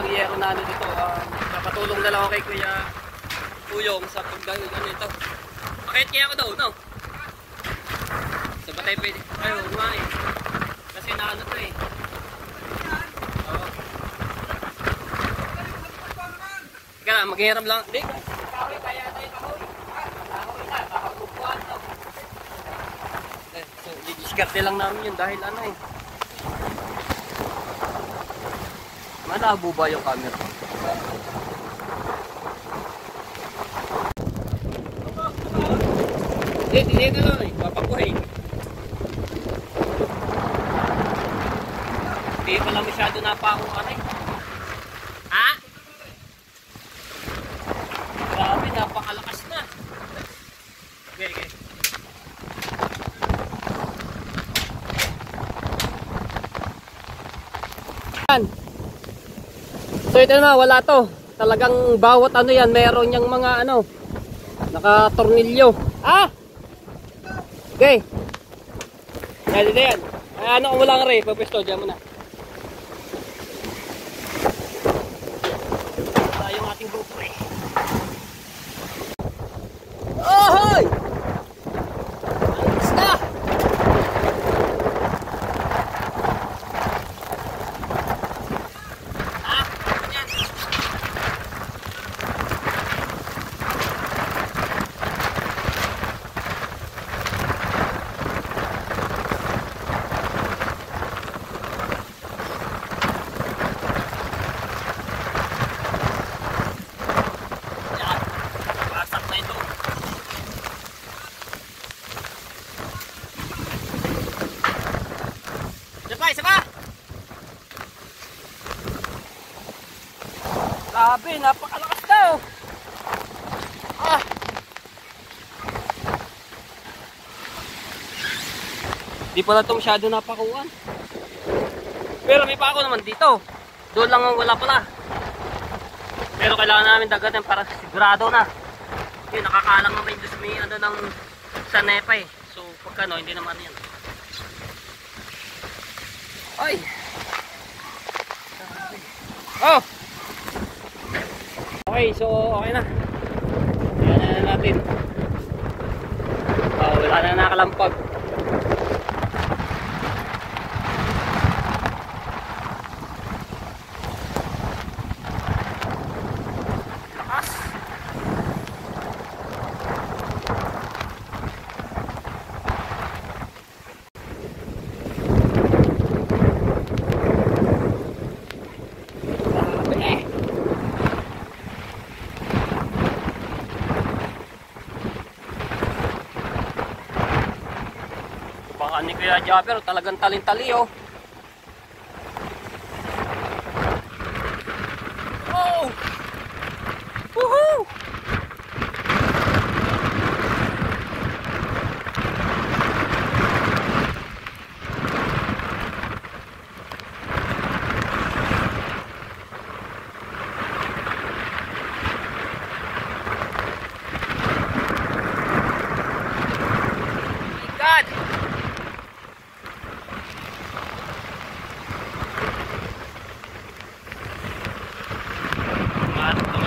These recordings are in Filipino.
walang yero na ano dito. Papatulong na lang ako kay Kuya Uyong sa pagdalo ito. Bakit kaya ako daw, no? So ba tayo pwede? Ay, huwag nga eh. Kasi naano to eh. Oo. Teka lang, maghihiram lang. Hindi, kahoy kaya tayo kahoy. Kahoy na, kakabukuhan to. So, i-discarte lang namin yun dahil ano eh. Malabo ba yung camera? Hindi na lang eh, papakuhay. Hindi pala masyado napakuhan eh. Ha? Grabe, napakalakas na. Okay. So ito na, wala to. Talagang bawat ano yan, meron yung mga ano, naka-tornilyo. Ah! Okay. Yan, yan. Ano ko mo lang rin, papesto dyan muna. Ito yung ating GoPro eh. Ahoy! Alas na! Grabe, napakalakas daw. Di pala ito masyado napakuan. Pero may pako naman dito. Doon lang ang wala pala. Pero kailangan namin dagatan para sigurado na. Yun, nakakalang naman doon sa may ano ng sa nepa eh. So pagka no, hindi naman yan. Ay! Oh! Okay, so okay na. Ayan na natin. Wala na nakalampag. Lakas! Ni Kuya Jabber, talagang talin-tali oh. Oh! Woohoo!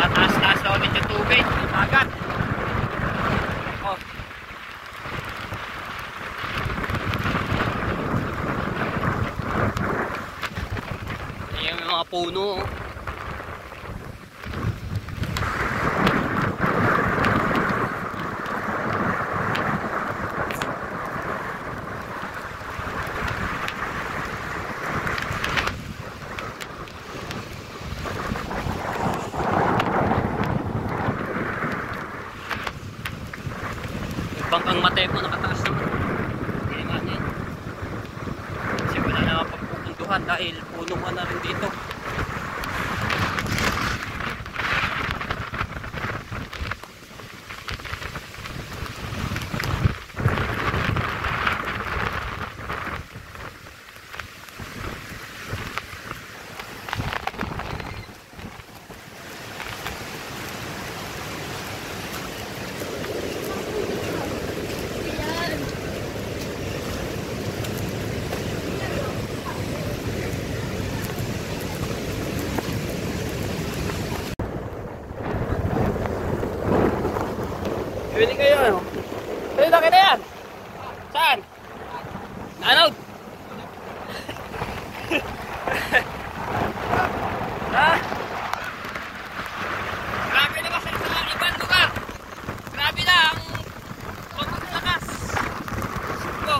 Taas-taas na ulit yung tubig, yung dagat. Oh. Ayan yung mga puno oh. Bangkang Mateco nakataas naman. Hindi naman yan. Kasi wala na pagpupunduhan dahil punuhan na rin dito. Pwede kayo ano? Pwede na kita yan! Saan? Ano? Ha? Grabe na kasi sa ibang lugar. Grabe na ang paglakas. Go.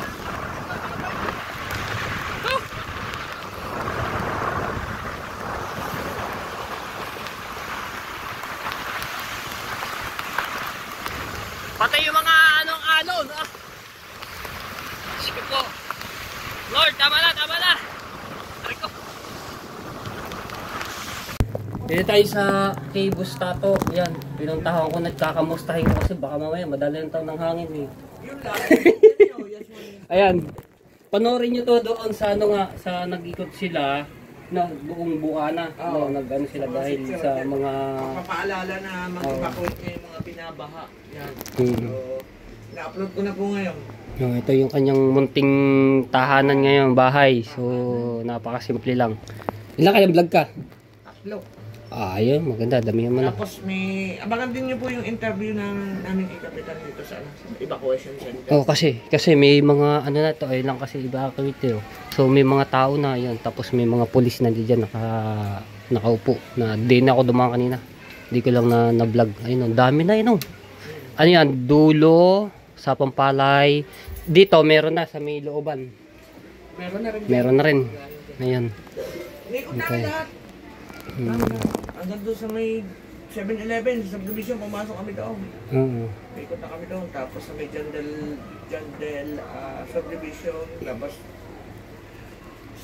Patay yung mga anong-alon. Sige po. Lord, tama na, tama na. Rico. Dito tayo sa kay Bustato. Ayan, pinuntahan ko, nagkakamustahin ko kasi baka mamaya madala yung taon ng hangin eh. Ayan, panoorin nyo to doon sa ano nga, sa nag-ikot sila na buong Buana. No, nag-ano sila dahil sa mga papaalala na mag-evacuate kayo yung mga binabaha. Yan. So, na-upload ko na po ngayon. No, ito yung kanyang munting tahanan ngayon, bahay. So, napakasimple lang. Ilan kayang vlog ka? Upload. Ah, ayun, maganda, dami naman. Tapos may, abangan din niyo po yung interview namin kay Kapitan dito sa evacuation center. Oh, kasi may mga ano na to, ay lang kasi evacuate. So, may mga tao na 'yon, tapos may mga pulis na diyan nakaupo na di na ako dumaan kanina. Hindi ko lang na vlog. Ayun, dami na 'yon. Ano 'yan? Dulo sa Pampalay. Dito meron na sa may looban. Meron na rin. Meron na rin. Ayun. Ikot na lahat. Hanggang doon sa may 7-Eleven, sa subdivision, pumasok kami doon. Ikot na kami doon. Tapos sa may Jandel subdivision, labas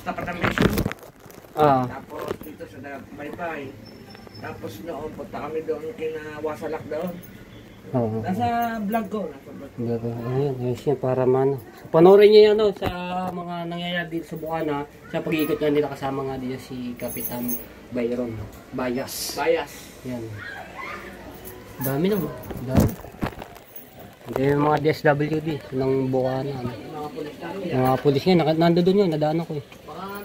sa Patamation. Tapos dito sa Baybay. Tapos noon, punta kami doon kina Wasalak doon. Nasa vlog ko. Ayun siya para man. So, panoorin niyo yan sa mga nangyayari dito sa Buana. Sa pag-iikot nga nila kasama nga dito si Kapitan Byron. Bayas. Yan. Dami naman. Dami. Hindi yung mga DSWD ng Buana. Mga pulis nga. Nandoon yun. Nadaan ako eh. Baka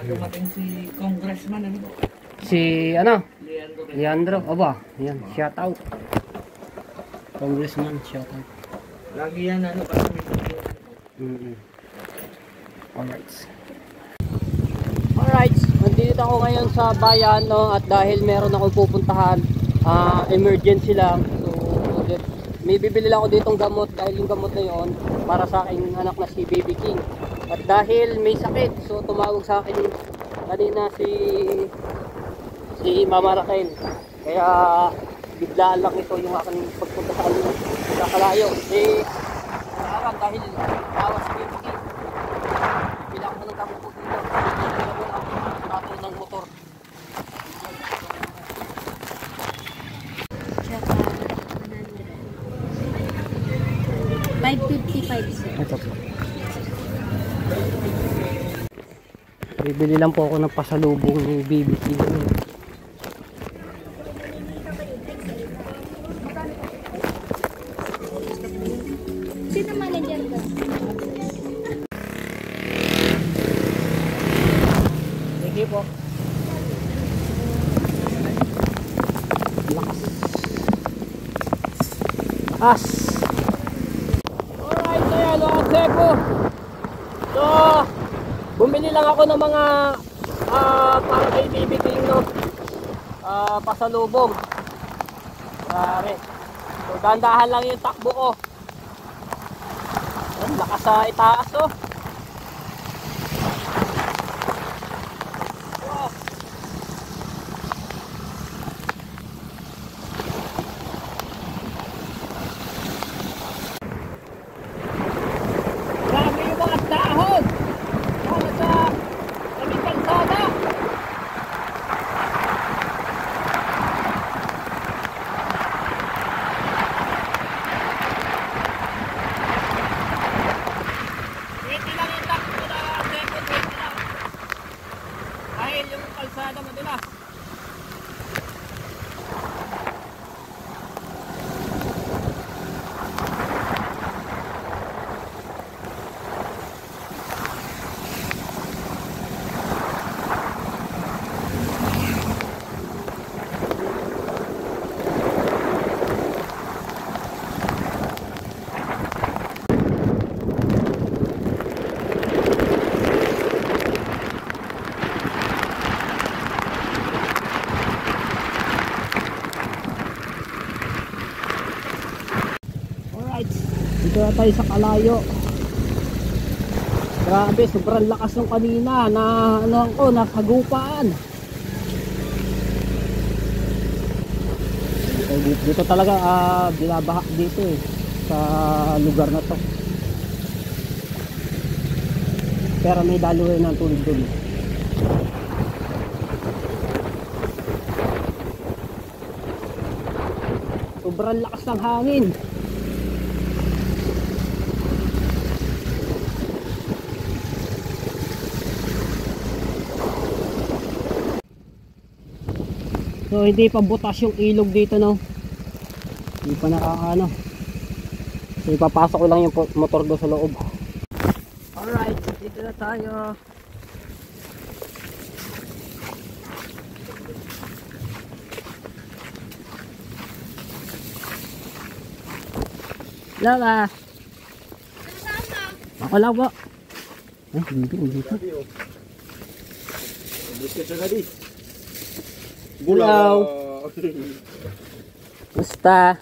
dumating si Congressman. Si Leandro. Aba. Yan. Shout out. Congressman, shout out. Lagi yan kasi Alright, nandito ako ngayon sa bayan, no, at dahil meron akong pupuntahan, emergency lang. So, may bibili lang ako ditong gamot dahil yung gamot na yon para sa aking anak na si Baby King. At dahil may sakit, so tumawag sa akin kanina si Mama Raquel. Kaya biglaan lang ito yung aking pagpunta sa kanila sa Kalayo. Aram dahil tawas si Baby King. Bilang ko ng gamot po dito. Ako ng motor. Tsaka 100. 555 sir. Ito po. Bibili lang po ako ng pasalubong ni Baby King. Sino manager ka? Sige po. As. Alright, ayan o, Sebo. So, bumili lang ako ng mga para kay Baby King, no? Pasalubong. Grabe. So, dahan-dahan lang yung takbo ko. Ang lakas sa itaas, oh. Wow. Grabe yung mga dahon. Para sa aming kalsada. Wait Alright, dito na tayo sa Kalayo. Grabe, sobrang lakas ng kanina na ano ko, nakagupaan. Dito talaga binabaha dito eh, sa lugar na to. Pero may daluyan ng tubig dun. Sobrang lakas ng hangin. So hindi pa butas yung ilog dito, no. Hindi pa nakakaano. So ipapasok ko lang yung motor doon sa loob. Alright, dito na tayo. Lala. Ako lang po. Hindi dito. Hello. Basta.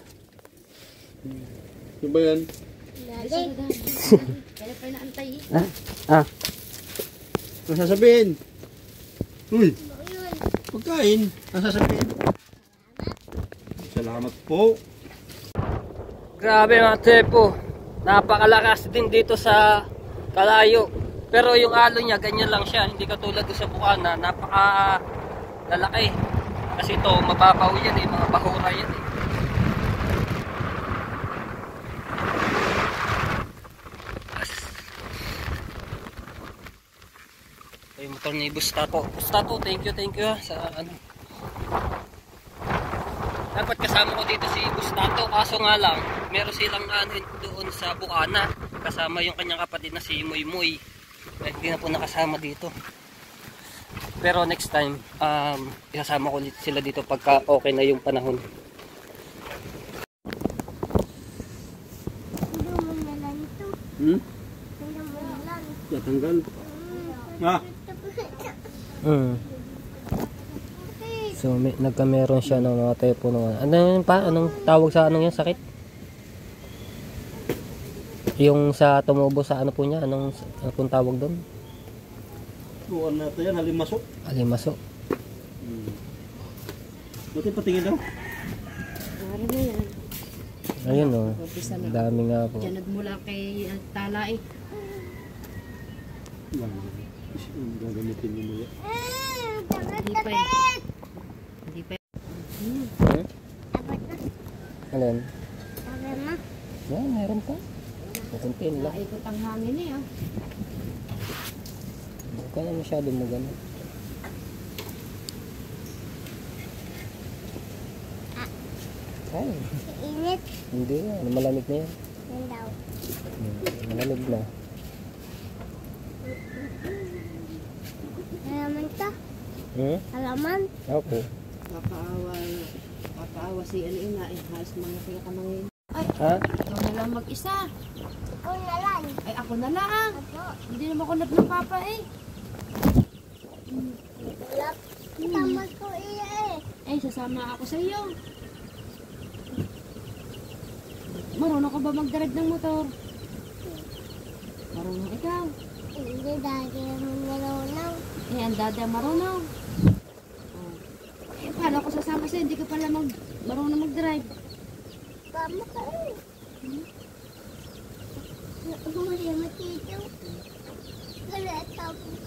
Ano ba yan? Kaya pa naantay eh. Ang sasabihin? Uy! Pagkain? Ang sasabihin? Salamat po. Grabe mga tepo. Napakalakas din dito sa Kalayo. Pero yung alon niya, ganyan lang siya. Hindi katulad doon sa Bukana. Napaka lalaki. Kasi ito, mababaw yan eh. Mga bahura yan eh. Yung motor ni Bustato. Bustato, thank you sa ano. Dapat kasama ko dito si Bustato, kaso nga lang meron silang ano doon sa Bukana, kasama yung kanyang kapatid na si Muy Muy. Hindi na po nakasama dito. Pero next time isasama ko sila dito pagka okay na yung panahon. Tatanggal. So nagkameron siya ng mga telepono. Anong tawag sa anong yan, sakit? Yung sa tumubo sa ano po niya, ano pong tawag doon? Buwan na ito yan, halimaso. Halimaso. Buti patingin daw. Ano na yan? Ayun o, dami nga po. Diyan nagmula kay Tala eh. Gagamitin niyo mo yan. Hindi pa eh. Hindi pa eh. Alin? Yan, meron pa. Pupuntin lang. Ikot ang hangin eh. Huwag ka na masyado mo gano'n. Ay, Init. hindi yan. Malamig na yan. Yan daw. Malamig na. Halaman to. Halaman. Opo. Kakaawa si Alina eh. Halos mga kaya ka nang Ha? ikaw na lang mag-isa. Ako na lang. Ay ako na lang. Hindi naman ako ng papa eh. Tama ko iya eh. Ay sasama ako sa iyo. Marunong ka ba mag-drive ng motor? Marunong ikaw. Hindi dahil naman marunong. Eh, ang dada marunong. Oh. Eh, paano ako sasama sa'yo? Hindi ka pala marunong mag-drive. Tama ka eh. Umuli matito. Wala tapos.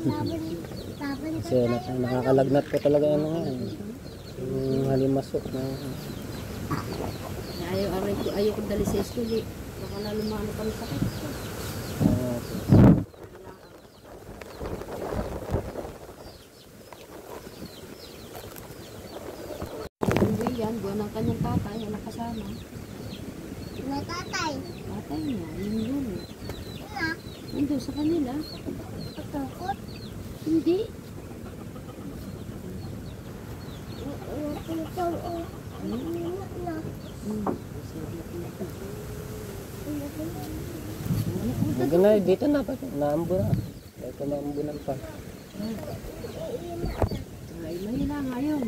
Laban Kasi nakakalagnat ko talaga ano nga. Yung halimasok na. Ayaw ko dali sa school eh. Baka lalo maano pa ng sakit. Hindi yan. Buwan ng kanyang tatay. Ang nakasama. natatay. Tatay niya. Yung lulo. Na, Nandun sa kanila. patukot. Hindi. Ito oh. Na. Huwag na, dito na. Naambo na. Ito naambunan pa. Ay, mahina nga yun.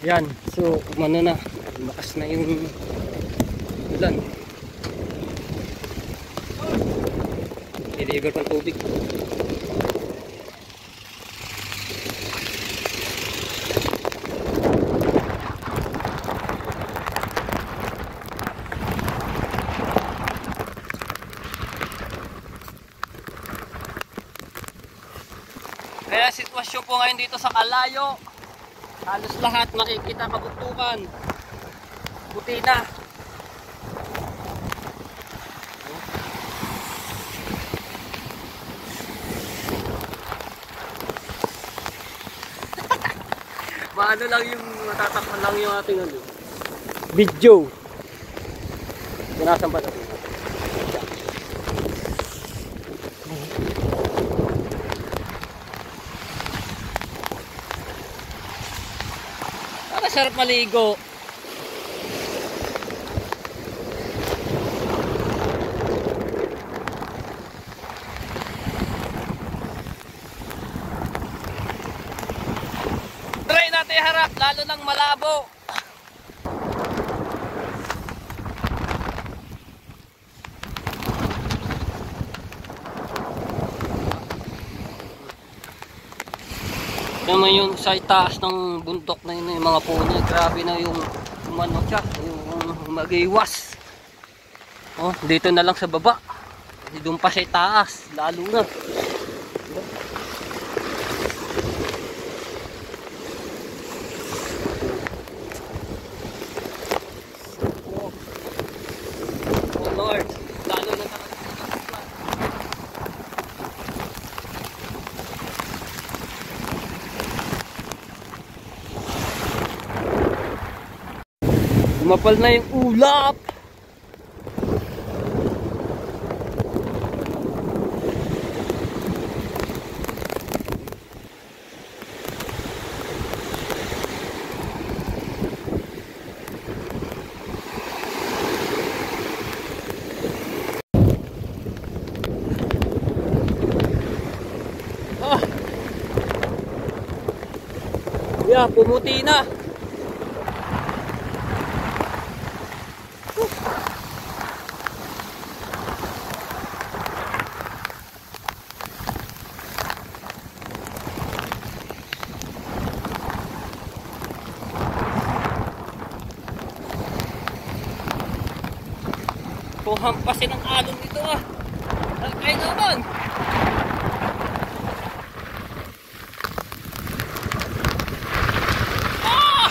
Yan, so umano na, lumakas na yung ulan. Deliver pang tubig. Kaya sitwasyon po ngayon dito sa Kalayo, halos lahat makikita kabuntukan. Puti na. Maano lang yung matatakpan lang yung ating ano, video. Punasan pa natin. Sarap maligo. Try natin harap, lalo ng malabo. Naman yung sa itaas ng bundok na yun, yung mga puno, grabe na yung ano siya, yung mag-iwas. Oh, dito na lang sa baba. Doon pa sa itaas, lalo na. Oh Lord, lalo na talaga. Mapal na yung ulap. Ah. Yeah, pumuti na. Kung hampasin ang alon nito ah. Ay naman. Ah!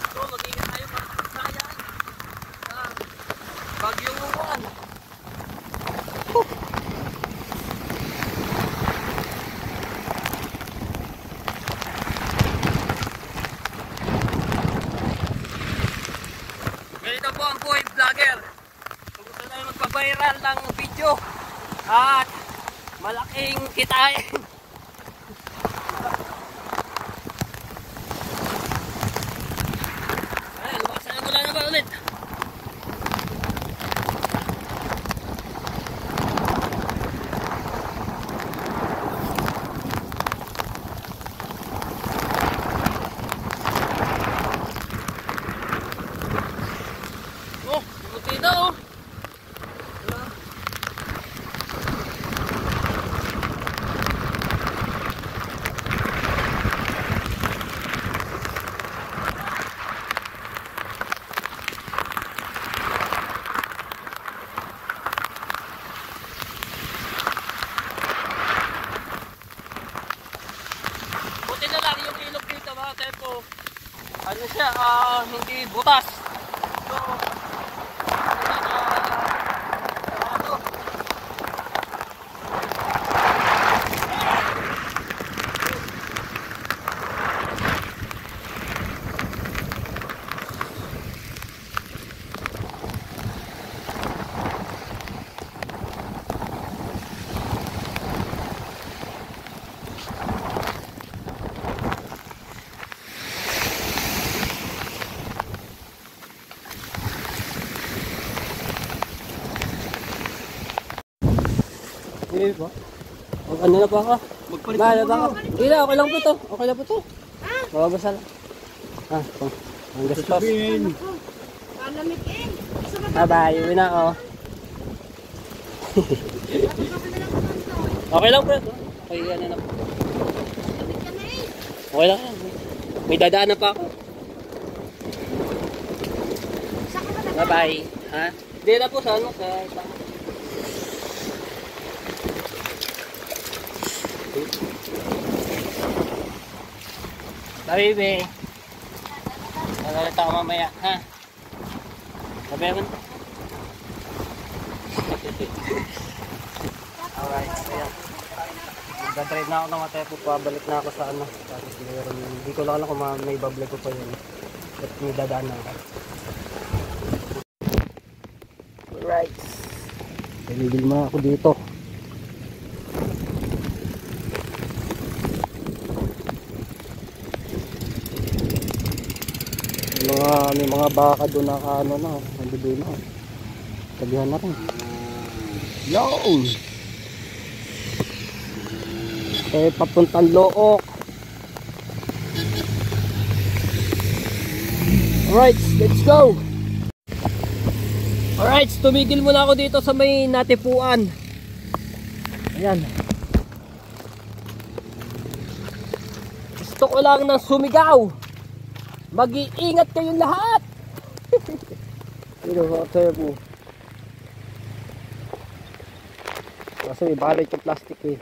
So mag-ingat tayo mga kasayan. Bagyong uwan. Ganito po ang buhay vlogger. Kung gusto tayo magpa-viral ng video at malaking kitain. Ay, lumakas na mula na ba ulit? Oh, buti na oh. Buti na lang yung ilog dito mga tempo. Ano siya, hindi butas. So, Ano na ba ka? Magpalit Hindi na, okay lang po to. Okay lang po to. Mababasa na. Ang gastos. Sabihin. Malamig eh. Gusto ka Bye-bye. Uwi na ako. Okay lang, bro. Okay, ano na po. ka na eh. Okay lang. May dadaan na pa ako. Saan ka ba na? Bye-bye. Ha? Hindi na po sa ano, sa... Bye, baby. Nagalit ako mamaya, ha? Sabi mo. Alright, ayan. Nagdadrive na ako ng Matepo, pabalik na ako sa ano. Tapos hindi ko lang alam kung may bablog ko pa yun. At may dadaan na ako. Alright. Pilibil mo ako dito. May mga baka doon na ano na, nandoon na. Tabihan na rin. Yun! Okay, papuntang Look. Alright, let's go! Alright, tumigil muna ako dito sa may natipuan. Ayan. Gusto ko lang ng sumigaw. Mag-iingat kayong lahat. Ito, Matepo. Kasi may balot yung plastic eh.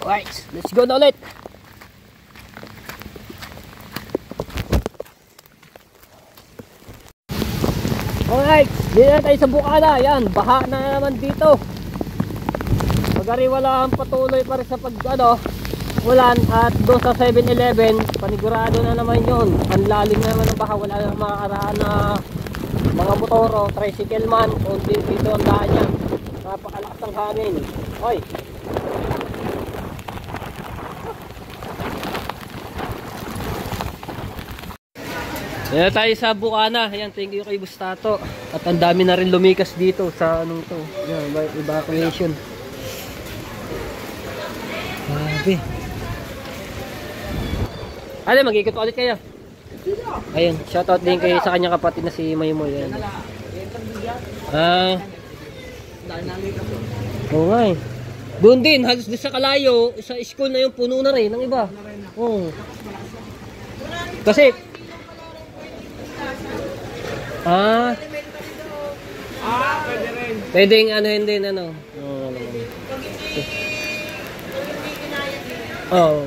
Alright, let's go na ulit. Alright, dito na tayo sa Bukana. Yan, baha na naman dito. Magariwala ang patuloy pa rin sa ulan. At doon sa 7-Eleven, panigurado na naman yun. Ang lalim na naman ng baha. Wala na makakaraan na mga motoro, tricycle man. Kung dito ang daan niya. Napakalakas ng hangin. Hoy! Ayan tayo sa Bukana. Ayan, thank you kay Bustato. At ang dami na rin lumikas dito sa anong to. Ayan, evacuation. Grabe. Ano, mag-ikot ulit kayo. Ayun, shoutout din kayo sa kanyang kapatid na si Maymoy. Ayan. Oo nga eh. Doon din, halos doon sa Kalayo, sa school na yung puno na rin ng iba. Oo. Kasi Pwede rin. pwedeng ano hindi ano. Oh.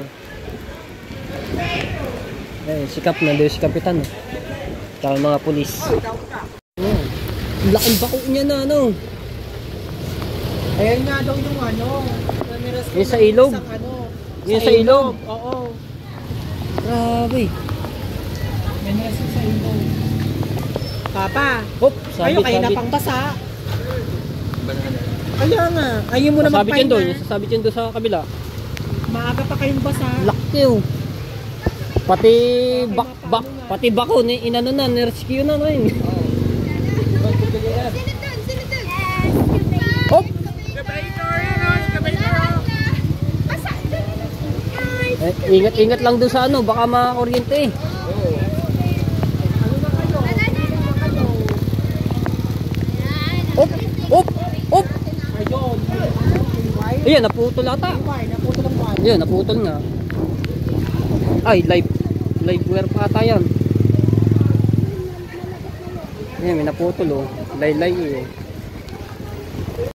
Eh, sikap na doon si kapitan. Tsaka mga pulis. Oh. Laking bako niya na ano. Ayan nga daw yung ano. Yung sa ilog. Yung sa ilog. Oo. Grabe. May nasa sa ilog. Papa, Hop, kayo kayo na pang basa. Kaya nga, ayaw mo na Sabit yan doon. magpahinga. Sabit yan doon sa kabila. Maaga pa kayong basa. Laki oh. Pati bako ni inano na, ni-rescue na rin. Sino dun? Sino dun? Hop. Asa? Ingat-ingat lang doon sa ano, baka makakuryente eh. Hop, hop, hop. Ayan, naputol ata. Ayan, naputol nga. Ay, live wire pa ata yan. Ayan, may naputol oh. Laylay eh.